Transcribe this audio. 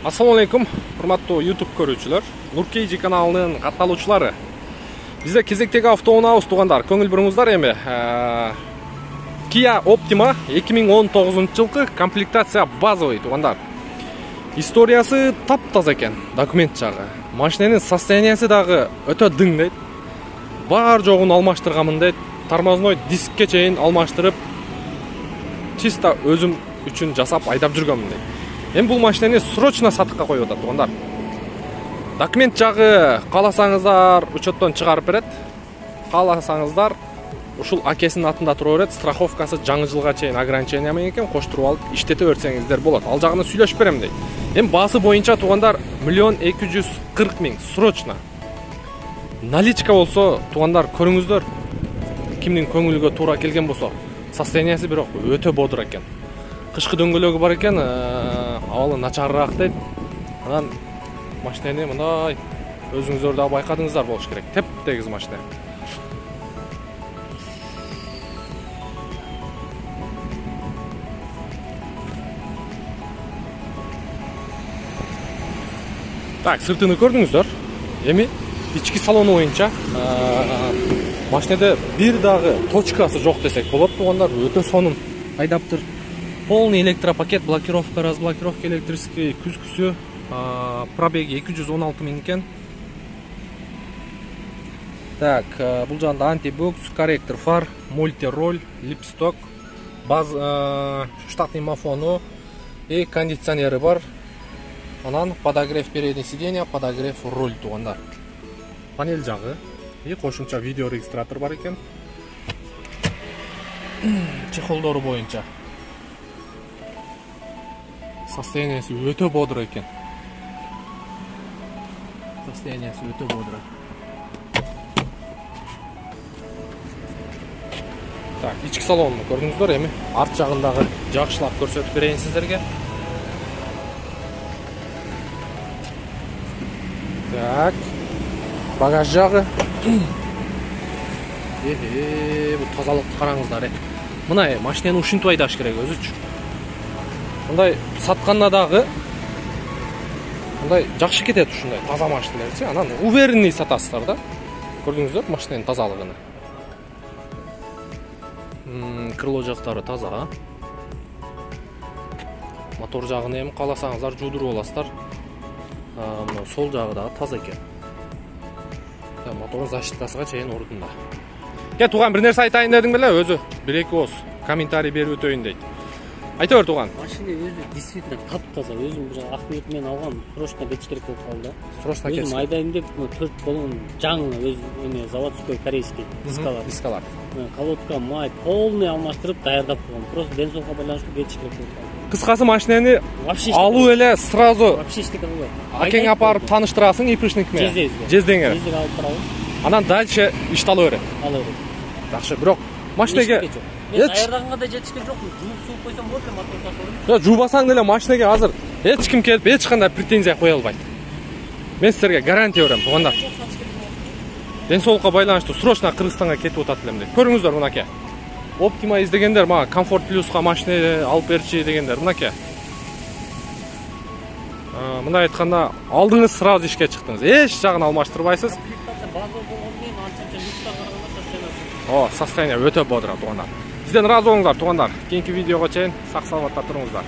Assalamu alaikum, hurmatli YouTube көрүүчүлөр. Nurkeyji каналынын катталуучулары. Бизде кезектеги автоунаабыз туугандар. Көңүл буруңуздар эми. Kia Optima 2019 жылкы комплектация базовый туугандар. Историясы таптаза экен, документ жагы. Машиненин состояниясы дагы өтө дың дейт. Бар жогун алмаштырганмын дейт. Тормозной дискке чейин алмаштырып, чисто өзүм үчүн жасап айдап жүргөнмүн дейт. Эми бул машинени срочно сатыкка коюп атат туугандар. Документ жагы кааласаңыздар учеттон чыгарып берет. Кааласаңыздар ушул акесинин атында тура берет. Страховкасы жаңы жылга чейин ограничение менен экен, коштуруп алып иштете берсеңиздер болот. Ал жагына сүйлөшүп берем дейт. Эми баасы боюнча туугандар 1,240 000 срочно. Наличка болсо туугандар көрүңүздөр. Кимдин көңүлгө туура келген болсо, состояниясы бирок өтө бодур экен. Кышкы дөңгөлөгү бар экен, абалы начарыраак дейт. Анан машинени мындай өзүңүздөр да байкадыңыздар болуш керек. Теп-тегиз машина. Так, сыртыны көрдүңүздөр. Эми ички салону боюнча машинеде бир дагы точкасы жок десек болот туугандар. Өтө сонун айдаптыр. Полный электропакет, блокировка, разблокировка электрический, күзгүсү, пробеги 216 000 экен. Так, бул жагында антибукс, корректор фар, мультироль, липсток, штатный мафону и кондиционери бар. Анан подогрев переднего сиденья, подогрев руль туугандар. Панель жагы и кошумча видео регистратор бар экен. Чехолдору боюнча состояниясы өтө бодур экен. Состояниясы өтө бодур. Так, ички салонун көрдүңүздөр, эми арт жагындагы жакшылап көрсөтүп берейин сиздерге. Так, багаж жагы. Бул тазалыкты караңыздар. Мына машинени ушинтип айдаш керек өзүчү. Мындай сатканда дагы мындай жакшы кетет ушундай таза машиналерчи. Анан уверенный сатасыздар да. Көрдүңүздөр машиненин тазалыгын. Крыло жактары таза. Мотор жагын эми кааласаңыздар жуудуруп аласыздар. Мына сол жагы дагы таза экен. Мотордун защиткасыга чейин ордунда. Туган бир нерсе айтайын дедиң беле, өзү бир-эки ооз комментарий берип өтөйүн дейт. Айта бер туган. Машина өзү действительно таптаза. Өзүм бир акмет менен алгам, срочно кетиш керек болуп калды. Срочно кетиш. Өзүм айдайын деп 4 болгон жаңы өз эме заводской корейский дискалар. Колодка, май полный алмаштырып даярдап койгом. Просто бензолго байланыштуу кетиш керек болуп калды. Кыскасы машинени алуу эле сразу вообще иштек албай. Акең апарып тааныштырасың ипишник менен. Жездеңер. Жездеге алып барабыз. Анан дальше ишт ала берет. Ала берет. Жакшы, бирок машинеге даярдаганга да жетишкен жокмун. Жууп сууп койсом болот эле мотор сатып. Жуубасаң деле машинеге азыр эч ким келип эч кандай претензия кое албайт. Мен силерге гарантия берем, туугандар. Ден соолукка байланыштуу срочно Кыргызстанга кетип атат элем дейт. Көрүңүздөр мынакей. Optima издегендер, мага Comfort Plus'ка машина алып берчи дегендер, мынакей. Мындай айтканда, алдыңыз сразу ишке чыктыңыз. Эч жагын алмаштырбайсыз. Состояние өтө бодур туугандар. Сизден ыраазы болуңуздар туугандар. Кийинки видеого чейин сак саламатта туруңуздар.